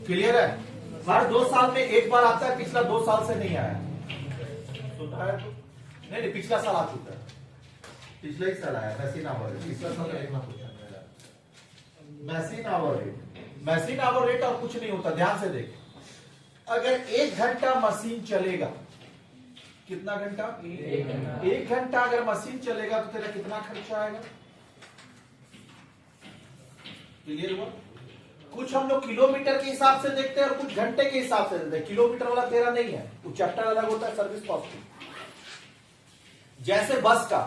Clear है? हर 2 साल में एक बार आता है, पिछला 2 साल से नहीं आया। सुनता है तो? नहीं, पिछला साल आ चुका है, पिछले ही साल आया मशीन आवर रेट। पिछला साल देखना पूछा मेरा machine hour rate. Machine hour rate और कुछ नहीं होता, ध्यान से देख। अगर 1 घंटा मशीन चलेगा, कितना घंटा? 1 घंटा अगर मशीन चलेगा तो तेरा कितना खर्चा आएगा? क्लियर हुआ? कुछ हम लोग किलोमीटर के हिसाब से देखते हैं और कुछ घंटे के हिसाब से देखते हैं। किलोमीटर वाला तेरा नहीं है, वो चैप्टर अलग होता है, सर्विस कॉस्ट। जैसे बस का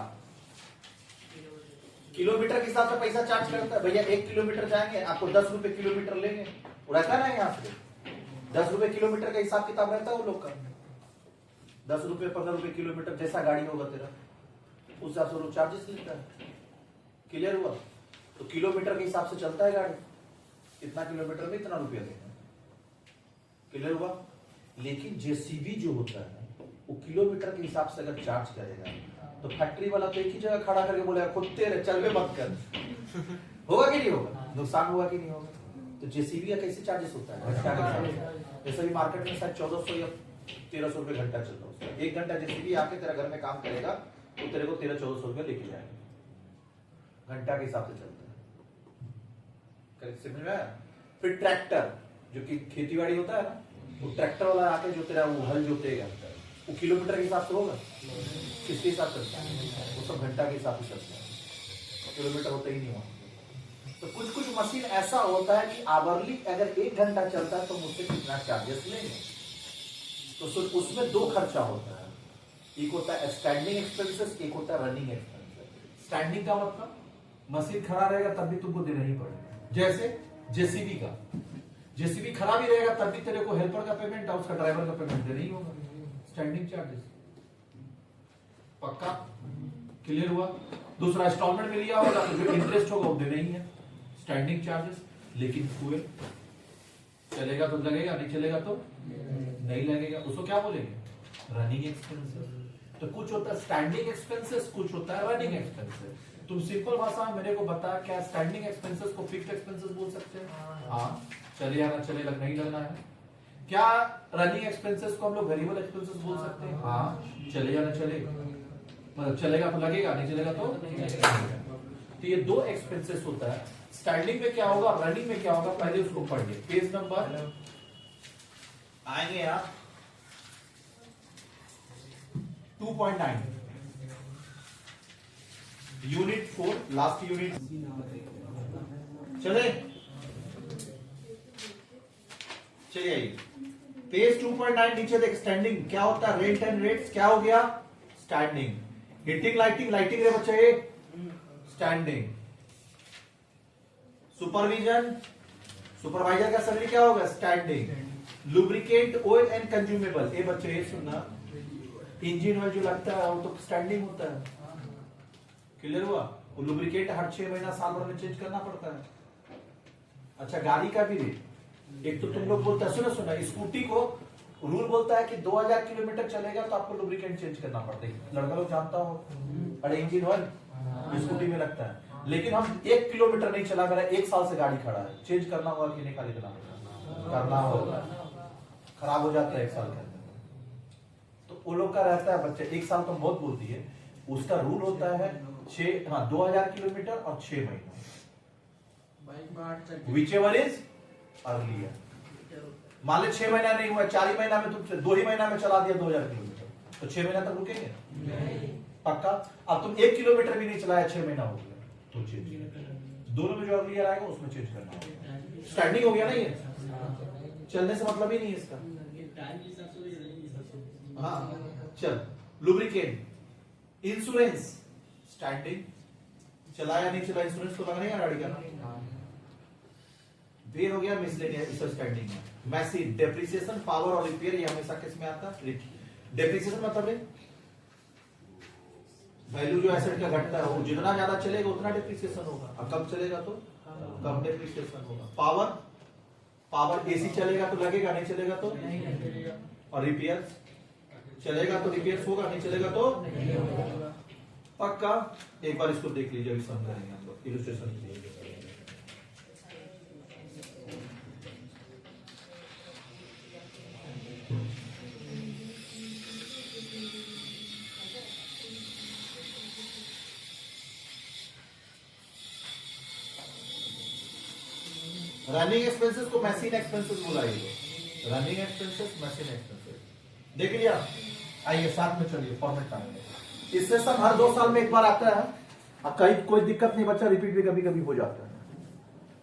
किलोमीटर के हिसाब से पैसा चार्ज करता है। भैया 1 किलोमीटर जाएंगे, आपको 10 रुपए किलोमीटर लेंगे, रहता है ना यहाँ से 10 रुपए किलोमीटर का हिसाब किताब रहता है वो लोग का। 10 रुपए 15 रुपए किलोमीटर, जैसा गाड़ी होगा तेरा उस हिसाब से लोग चार्जेस लेता है। क्लियर हुआ? तो किलोमीटर के हिसाब से चलता है गाड़ी, इतना किलोमीटर में इतना रुपया देना। क्लियर हुआ? लेकिन जेसीबी जो होता है वो किलोमीटर के हिसाब से अगर चार्ज करेगा तो फैक्ट्री वाला तो एक ही जगह खड़ा करके बोलेगा खुद तेरे चल में मत कर। होगा कि नहीं होगा? नुकसान होगा कि नहीं होगा? तो जेसीबी का कैसे चार्जेस होता है? जैसे भी मार्केट में शायद 1400 या 1300 रुपए घंटा चल रहा है। 1 घंटा जेसीबी आके तेरा घर में काम करेगा तो तेरे को 1300-1400 रुपए लेके जाएगा, घंटा के हिसाब से चलता है। समझ में आया? फिर ट्रैक्टर जो कि खेतीबाड़ी होता है ना, वो ट्रैक्टर वाला आके जो तेरा वो हल जोतेगा वो किलोमीटर के हिसाब से होगा, किसके हिसाब से? वो सब घंटा के हिसाब से चलता है, किलोमीटर होता ही नहीं हुआ। तो कुछ कुछ मशीन ऐसा होता है कि आवरली अगर 1 घंटा चलता है तो मुझसे कितना चार्जेस लेंगे। तो उसमें 2 खर्चा होता है, एक होता है स्टैंडिंग एक्सपेंसेस, एक होता है रनिंग एक्सपेंसेस। स्टैंडिंग का मतलब मशीन खड़ा रहेगा तब भी तुमको देना ही पड़ेगा। जैसे जेसीबी का, जेसीबी खड़ा भी रहेगा तब भी तेरे को हेल्पर का पेमेंट और उसका ड्राइवर का पेमेंट देना ही होगा, स्टैंडिंग चार्जेस। पक्का? क्लियर हुआ? दूसरा इंस्टॉलमेंट में लिया होगा तो जो इंटरेस्ट होगा वो देना ही है, स्टैंडिंग चार्जेस। लेकिन फ्यूल चलेगा तो लगेगा, नहीं चलेगा तो नहीं लगेगा, उसको क्या बोलेंगे? Running expenses. तो कुछ होता है स्टैंडिंग एक्सपेंसेस, कुछ होता है रनिंग एक्सपेंसेस। तुम सिंपल भाषा में मेरे को बता, क्या स्टैंडिंग एक्सपेंसेस को फिक्स्ड एक्सपेंसेस बोल सकते हैं? हाँ, चले या ना चले नहीं लगना है। क्या रनिंग एक्सपेंसेस को हम लोग वेरिएबल एक्सपेंसेस बोल सकते हैं? हाँ, चले या ना चले, मतलब चलेगा तो लगेगा, नहीं चलेगा तो नहीं लगेगा। तो ये 2 एक्सपेंसेस होता है। स्टैंडिंग में क्या होगा, रनिंग में क्या होगा, पहले उसको पढ़िए। पेज नंबर आएंगे आप 2.9 यूनिट 4 लास्ट यूनिट। चले चलिए पेज 2.9 नीचे देख। स्टैंडिंग क्या होता है? रेंट एंड रेट्स क्या हो गया? स्टैंडिंग। हीटिंग लाइटिंग, लाइटिंग रे बच्चे स्टैंडिंग। सुपरविजन, सुपरवाइजर का सैलरी क्या होगा? Standing. Lubricant oil and consumable, ये बच्चे ये सुनना, इंजन ऑयल जो लगता है वो तो स्टैंडिंग होता है। क्लियर हुआ? वो लुब्रिकेंट हर 6 महीना साल भर में चेंज करना पड़ता है। अच्छा, गाड़ी का भी रेट, एक तो तुम लोग बोलते हैं, सुनो स्कूटी को रूल बोलता है कि 2000 किलोमीटर चलेगा तो आपको लुब्रिकेंट चेंज करना पड़ता है। लड़का लोग जानता हो, अरे इंजन ऑयल स्कूटी में लगता है। लेकिन हम 1 किलोमीटर नहीं चला, मेरा 1 साल से गाड़ी खड़ा है, चेंज करना होगा कि नहीं? खाली करना होगा, खराब हो जाता है 1 साल के अंदर। तो वो लोग का रहता है बच्चे 1 साल तो बहुत बोल दिए, उसका रूल होता है 2000 किलोमीटर और 6 महीना, whichever is earlier। मान ले 6 महीना नहीं हुआ, 4 ही महीना में तुम 2 ही महीना में चला दिया 2000 किलोमीटर, तो 6 महीना तक रुकेंगे नहीं। पक्का? अब तुम 1 किलोमीटर भी नहीं चलाया, 6 महीना हो गया तो चेंज। दोनों में जो अर्लियर आएगा उसमें चेंज करना होगा। स्टैंडिंग हो गया ना ये, चलने से मतलब ही नहीं है इसका। हाँ चल। लुब्रिकेंट, इंश्योरेंस स्टैंडिंग, चलाया नहीं चला इंश्योरेंस तो लगना ही है गाड़ी का। वेयर हो गया मिसलेनियस स्टैंडिंग में। मैसिव डेप्रिसिएशन, पावर और रिपेयर, ये हमेशा किस में आता है? डेप्रिसिएशन मतलब वैल्यू जो एसेट का घटता है, वो जितना ज्यादा चलेगा उतना डेप्रिसिएशन होगा, और कम चलेगा तो कम डेप्रिसिएशन होगा। पावर, पावर एसी चलेगा तो लगेगा, नहीं चलेगा तो नहीं लगेगा। और रिपेयर चलेगा तो रिपेयर होगा, नहीं चलेगा तो नहीं होगा। पक्का? एक बार इसको देख लीजिए, अभी समझाएंगे हम लोग इलस्ट्रेशन के लिए। रनिंग एक्सपेंसेस को मशीन एक्सपेंसेस बुलाइए, रनिंग एक्सपेंसेस मशीन एक्सपेंसेस। देख लिया, आइए साथ में चलिए फॉर्मेट आएंगे। इससे सब हर 2 साल में एक बार आता है, अब कहीं कोई दिक्कत नहीं, बच्चा रिपीट भी कभी कभी हो जाता है।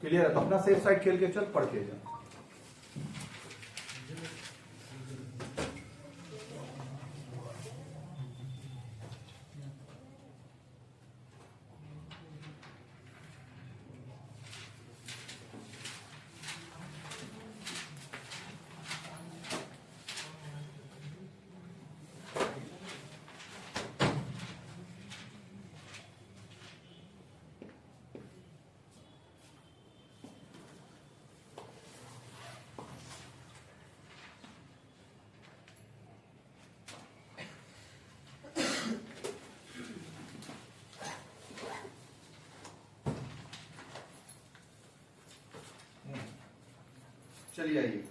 क्लियर है? तो अपना सेफ साइड खेल के चल, पढ़ के जा। चलिए आइए,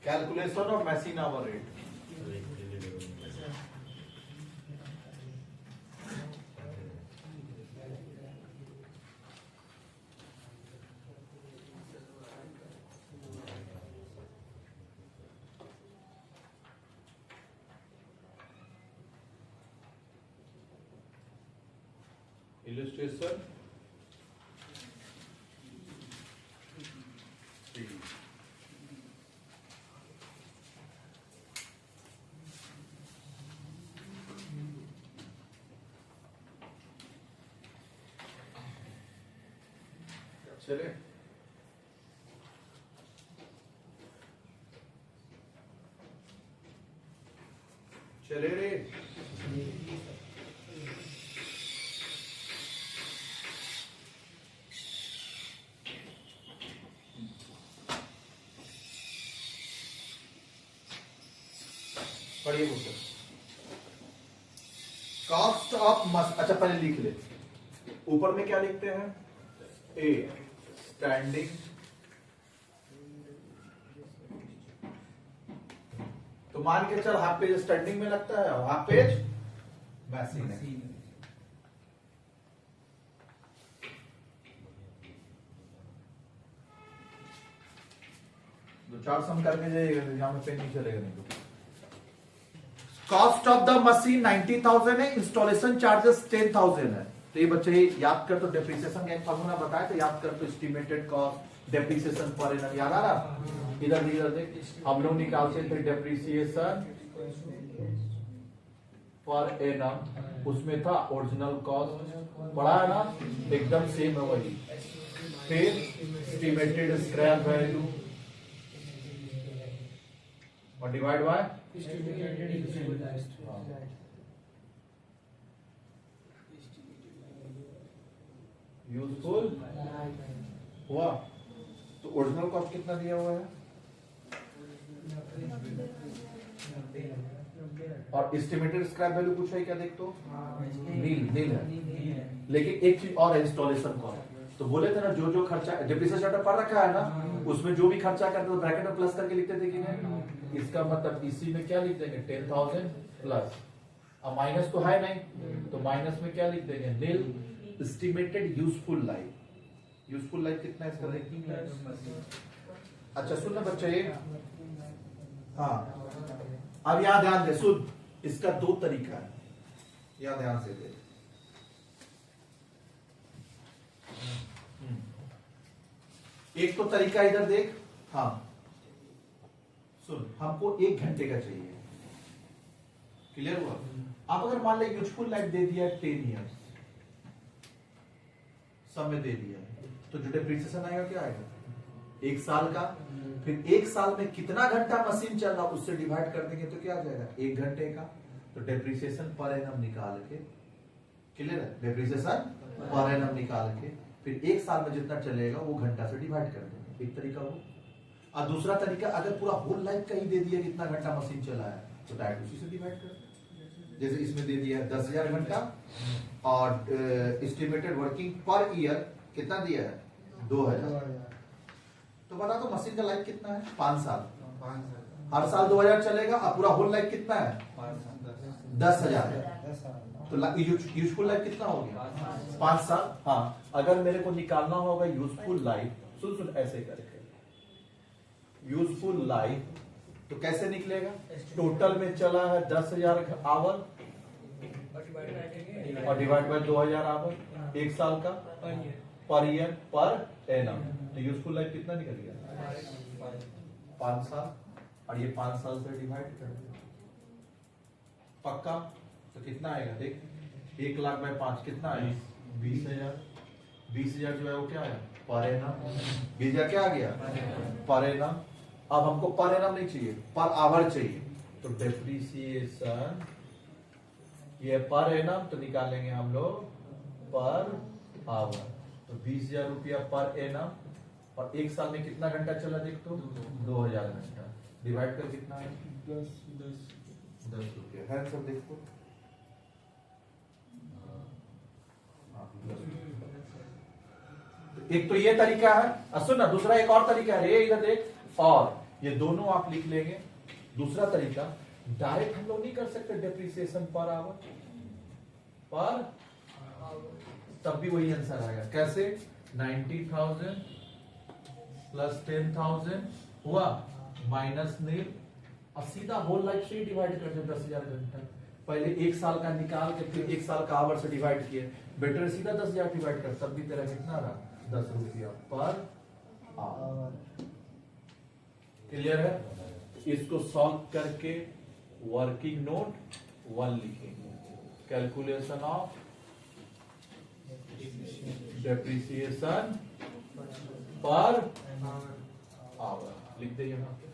calculation of machine hour rate. Illustration चले, चले रे। पढ़िए मुझसे, कॉस्ट ऑफ मस, अच्छा पहले लिख ले, ऊपर में क्या लिखते हैं? ए स्टैंडिंग, तो मान के चल हाफ पेज स्टैंडिंग में लगता है और हाफ पेज मैसिंग है। दो चार सम करके जाइएगा, यहां में पेन नहीं चलेगा नहीं तो। कॉस्ट ऑफ द मशीन 90,000 है, इंस्टॉलेशन चार्जेस 10,000 है। तो ये बच्चे याद कर, तो डेप्रिसिएशन का एक फार्मूला बताया तो याद कर, तो estimated cost depreciation per annum याद आ रहा? इधर देख, हम लोग निकालते थे डेप्रिसिएशन पर एनम, उसमें था ओरिजिनल कॉस्ट, पढ़ा है ना, एकदम सेम है वही। फिर एस्टिमेटेड स्क्रैप वैल्यू और डिवाइड बाय यूजफुल हुआ। तो ओरिजिनल कॉस्ट कितना दिया हुआ है और एस्टिमेटेड स्क्रैप वैल्यू पूछा है क्या? देख तो नील है, लेकिन एक चीज और है, इंस्टॉलेशन कॉस्ट। तो बोले थे ना जो जो खर्चा डेप्रिसिएशन चार्टर पढ़ रखा है ना, उसमें जो भी खर्चा करते तो ब्रैकेट में प्लस करके लिखते थे कि नहीं? इसका मतलब इसी में क्या लिख देंगे? 10,000 प्लस, अब माइनस तो है नहीं, तो माइनस में क्या लिख देंगे? Nil estimated useful life. Useful life कितना है इसका देखिए। अच्छा सुन बच्चे, हाँ अब यहां ध्यान दे, सुन, इसका 2 तरीका है, यहां ध्यान से दे। एक तो तरीका इधर देख, हाँ सुन, हमको 1 घंटे का चाहिए, क्लियर हुआ? आप अगर मान लें यूजफुल लाइफ दे दिया 10 ईयर्स, समय दे दिया, तो जो डेप्रिसिएशन आएगा क्या आएगा? 1 साल का। फिर 1 साल में कितना घंटा मशीन चल रहा उससे डिवाइड कर देंगे तो क्या आ जाएगा? 1 घंटे का। तो डेप्रिसिएशन पर एनम निकाल के, क्लियर है? डेप्रिसिएशन पर एनम निकाल के फिर 1 साल में जितना चलेगा वो घंटा से डिवाइड कर देंगे, एक तरीका वो। और दूसरा तरीका, अगर पूरा होल लाइफ का ही दे दिया कितना घंटा मशीन चला है तो डायरेक्ट उसी से डिवाइड कर, जैसे इसमें दे दिया 10,000 घंटा और एस्टिमेटेड वर्किंग पर ईयर कितना दिया है? 2000। तो बता दो मशीन का लाइफ कितना है? 5 साल। हर साल 2000 चलेगा और पूरा होल लाइफ कितना है? 10,000। तो यूजफुल लाइफ कितना हो गया? 5 साल। हाँ, अगर मेरे को निकालना होगा यूजफुल लाइफ, सुन ऐसे करके यूजफुल लाइफ, तो कैसे निकलेगा? टोटल में चला है 10,000 आवर और डिवाइड बाय 2000 आवर, एक साल का पर ईयर पर एनम। तो यूजफुल लाइफ कितना निकल गया? 5 साल। और ये 5 साल से डिवाइड कर दिया, पक्का? तो कितना आएगा देख, 1 लाख बाय 5 कितना आएगा? 20,000। 20,000 जो है वो क्या है? Per annum. 20,000 क्या आ गया? Per annum. अब हमको पर एनम नहीं चाहिए, पर आवर चाहिए। तो डेप्रिसिएशन ये पर एनम, तो निकालेंगे हम लोग पर आवर। तो 20,000 रुपया पर एनम, और एक साल में कितना घंटा चला देख तो? 2,000 घंटा। डिवाइड कर कितना है? 10 रुपया है सब देखो। तो एक तो ये तरीका है, सुन ना, दूसरा एक और तरीका है, ये इधर देख, और ये दोनों आप लिख लेंगे। दूसरा तरीका, डायरेक्ट हम लोग नहीं कर सकते डेप्रिसिएशन पर आवर, पर तब भी वही आंसर आएगा। कैसे? 90,000 प्लस 10,000 हुआ माइनस नील, और सीधा होल लाइफ से डिवाइड कर दे 10,000 घंटा। पहले एक साल का निकाल के फिर एक साल का आवर से डिवाइड किए, बेटर सीधा 10,000 डिवाइड कर, तब भी तेरा कितना रहा? 10 रुपया पर आवर। क्लियर है? इसको सॉल्व करके वर्किंग नोट 1 लिखेंगे, calculation of depreciation per hour लिख दे यहां पे।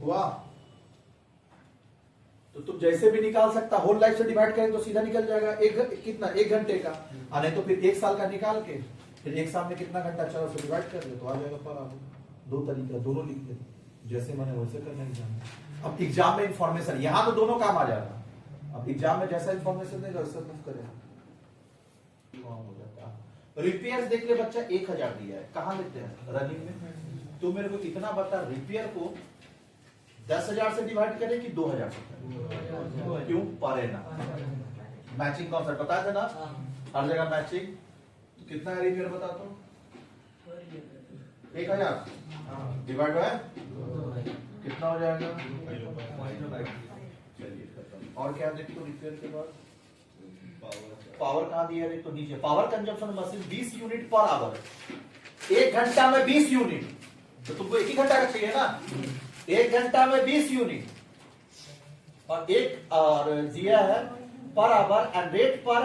वाह, तो तुम जैसे भी निकाल सकता, होल लाइफ से डिवाइड करें तो सीधा निकल जाएगा। कितना? 1 घंटे का, नहीं तो फिर 1 साल का निकाल के फिर 1 साल में कितना घंटा चला उसे डिवाइड कर ले तो आ जाएगा पर आवर। 2 तरीका, दोनों लिख ले, जैसे मैंने वैसे करना एग्जाम। अब एग्जाम में इंफॉर्मेशन यहाँ तो दोनों काम आ जाएगा, अब एग्जाम में जैसा इंफॉर्मेशन देगा वैसा मूव करेगा, हो जाता। रिपेयर देख ले बच्चा, 1000 दिया है, कहाँ लेते हैं? रनिंग में। तो मेरे को इतना बता, रिपेयर को 10,000 से डिवाइड करें कि 2,000 से? क्यों? Per annum. मैचिंग कॉन्सेप्ट बता देना, हर जगह मैचिंग। कितना है रिपेयर बता दो? 1000 डिवाइड बाय कितना हो जाएगा? चलिए खत्म। और क्या देखो रिपेयर के बाद? पावर कहाँ दिया है? तो नीचे power consumption machine 20 unit per hour, 1 घंटा में 20 यूनिट। तो तुमको 1 ही घंटा का चाहिए ना, 1 घंटा में 20 यूनिट, और एक और दिया है पर आवर एंड रेट पर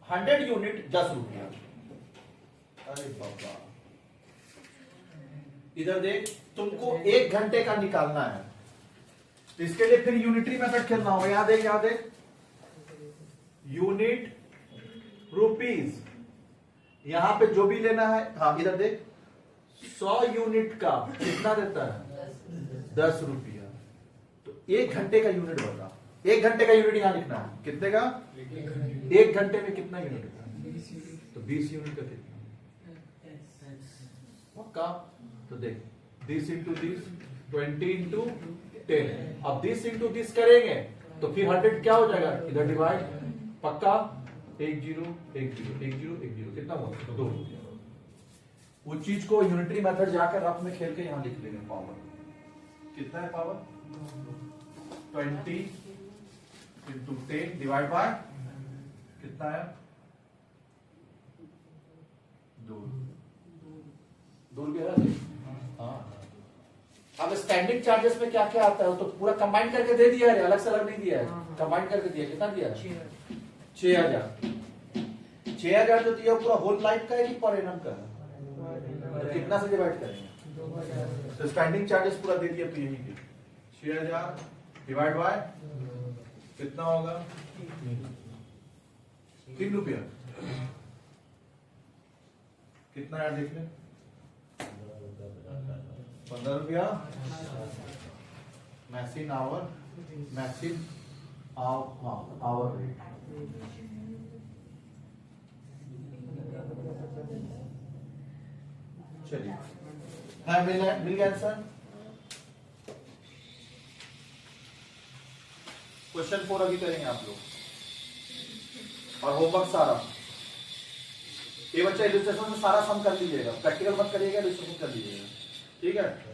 100 यूनिट 10 रुपया। अरे बाबा, इधर देख, तुमको 1 घंटे का निकालना है, तो इसके लिए फिर यूनिटरी मेथड खेलना होगा। याद है यूनिट रुपीस, यहां पे जो भी लेना है। हाँ इधर देख, 100 यूनिट का कितना देता है? 10 रुपया। तो 1 घंटे का यूनिट बता, 1 घंटे का यूनिट यहां लिखना है, कितने का? 1 घंटे में कितना यूनिट का? तो 20 यूनिट का कितना? पक्का? तो देख, दिस इंटू दिस 20 इंटू 10। अब दिस इंटू दिस करेंगे तो फिर 100 क्या हो जाएगा? इधर डिवाइड, पक्का? 1 0 1 0 1 0 1 0 कितना हुआ? 2। उस चीज को यूनिटरी मेथड जाकर रफ में खेल के यहां लिख लेंगे। पावर कितना है? पावर 20 इंटू 10 डिवाइड बाय कितना है? 2 रुपया। हाँ, अब स्टैंडिंग चार्जेस में क्या क्या आता है तो पूरा कंबाइन करके दे दिया है, अलग से अलग नहीं दिया है, कंबाइन करके दिया। कितना दिया है? 6,000। 6,000 जो दिया पूरा होल लाइफ का है कि पर एनम का है? तो कितना से डिवाइड करेंगे? तो स्टैंडिंग चार्जेस पूरा दे दिया, तो यही 6,000 डिवाइड बाय कितना होगा? 3 रुपया। कितना है देख ले, 15 रुपया machine hour, machine hour rate. चलिए हाँ, मिल गया आंसर। क्वेश्चन 4 अभी करेंगे आप लोग, और होमवर्क सारा ये बच्चा इलस्ट्रेशन में सारा सम कर लीजिएगा, प्रैक्टिकल मत करिएगा, इलस्ट्रेशन कर लीजिएगा, ठीक है।